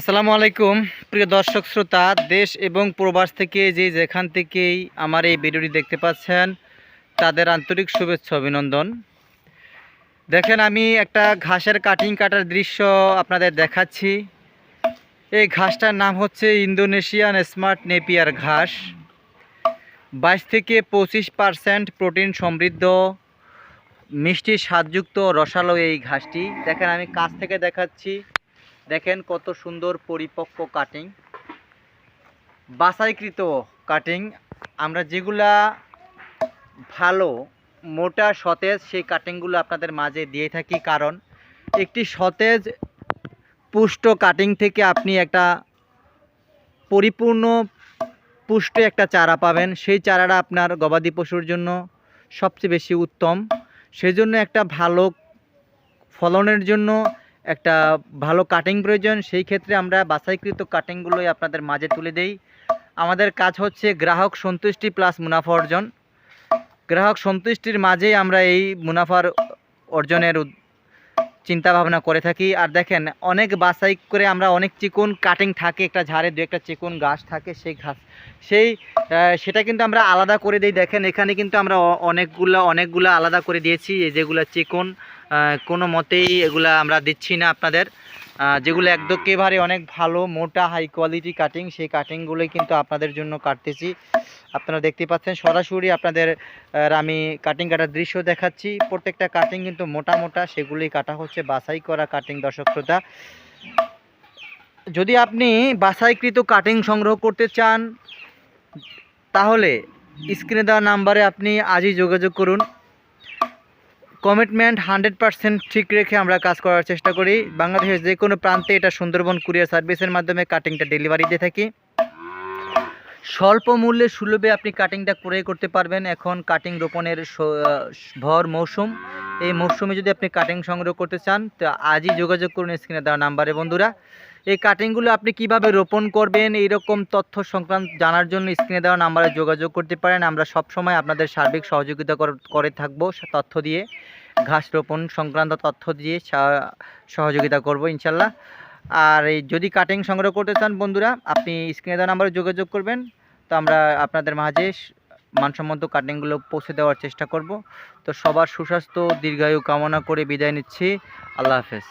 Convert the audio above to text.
আসসালামু আলাইকুম প্রিয় দর্শক শ্রোতা, দেশ এবং প্রবাস থেকে যেখান থেকেই আমার এই ভিডিওটি দেখতে পাচ্ছেন তাদের আন্তরিক শুভেচ্ছা অভিনন্দন। দেখেন, আমি একটা ঘাসের কাটিং কাটার দৃশ্য আপনাদের দেখাচ্ছি। এই ঘাসটার নাম হচ্ছে ইন্দোনেশিয়ান স্মার্ট নেপিয়ার ঘাস। 22 থেকে 25% প্রোটিন সমৃদ্ধ, মিষ্টি স্বাদযুক্ত রসালো এই ঘাসটি। দেখেন, আমি কাছ থেকে দেখাচ্ছি। দেখেন কত সুন্দর পরিপক্ক কাটিং, বাছাইকৃত কাটিং। আমরা যেগুলা ভালো মোটা সতেজ সেই কাটিংগুলো আপনাদের মাঝে দিয়ে থাকি, কারণ একটি সতেজ পুষ্ট কাটিং থেকে আপনি একটা পরিপূর্ণ পুষ্ট একটা চারা পাবেন। সেই চারাটা আপনার গবাদি পশুর জন্য সবচেয়ে বেশি উত্তম। সেজন্য একটা ভালো ফলনের জন্য একটা ভালো কাটিং প্রয়োজন। সেই ক্ষেত্রে আমরা বাছাইকৃত কাটিংগুলোই আপনাদের মাঝে তুলে দেই। আমাদের কাজ হচ্ছে গ্রাহক সন্তুষ্টি প্লাস মুনাফা অর্জন। গ্রাহক সন্তুষ্টির মাঝেই আমরা এই মুনাফার অর্জনের চিন্তা ভাবনা করে থাকি। আর দেখেন, অনেক বাছাই করে আমরা অনেক চিকন কাটিং থাকে, একটা ঝাড়ে দু একটা চিকন ঘাস থাকে, সেই ঘাস সেটা কিন্তু আমরা আলাদা করে দিই। দেখেন, এখানে কিন্তু আমরা অনেকগুলো আলাদা করে দিয়েছি। এই যেগুলো চিকন, কোনো মতেই এগুলা আমরা দিচ্ছি না আপনাদের। যেগুলো একেবারে অনেক ভালো মোটা হাই কোয়ালিটি কাটিং, সেই কাটিংগুলোই কিন্তু আপনাদের জন্য কাটতেছি। আপনারা দেখতে পাচ্ছেন সরাসরি আপনাদের আমি কাটিং কাটার দৃশ্য দেখাচ্ছি। প্রত্যেকটা কাটিং কিন্তু মোটা মোটা, সেগুলোই কাটা হচ্ছে বাছাই করা কাটিং। দর্শক শ্রোতা, যদি আপনি বাছাইকৃত কাটিং সংগ্রহ করতে চান তাহলে স্ক্রিনে দেওয়া নাম্বারে আপনি আজই যোগাযোগ করুন। কমিটমেন্ট 100% ঠিক রেখে আমরা কাজ করার চেষ্টা করি। বাংলাদেশের যে কোনো প্রান্তে এটা সুন্দরবন কুরিয়ার সার্ভিসের মাধ্যমে কাটিংটা ডেলিভারি দিয়ে থাকি। স্বল্প মূল্যে সুলভে আপনি কাটিংটা ক্রয় করতে পারবেন। এখন কাটিং রোপণের ভর মৌসুম। এই মৌসুমে যদি আপনি কাটিং সংগ্রহ করতে চান তো আজই যোগাযোগ করুন স্ক্রিনে দেওয়া নাম্বারে। বন্ধুরা, এই কাটিংগুলো আপনি কিভাবে রোপণ করবেন এইরকম তথ্য সংক্রান্ত জানার জন্য স্ক্রিনে দেওয়া নাম্বারে যোগাযোগ করতে পারেন। আমরা সবসময় আপনাদের সার্বিক সহযোগিতা করে থাকবো, তথ্য দিয়ে, ঘাস রোপণ সংক্রান্ত তথ্য দিয়ে সহযোগিতা করব ইনশাল্লাহ। আর এই যদি কাটিং সংগ্রহ করতে চান বন্ধুরা, আপনি স্ক্রিনে দেওয়া নাম্বারে যোগাযোগ করবেন। তো আমরা আপনাদের মাঝে মানসম্মত কাটিংগুলো পৌঁছে দেওয়ার চেষ্টা করব। তো সবার সুস্বাস্থ্য দীর্ঘায়ু কামনা করে বিদায় নিচ্ছি। আল্লাহ হাফেজ।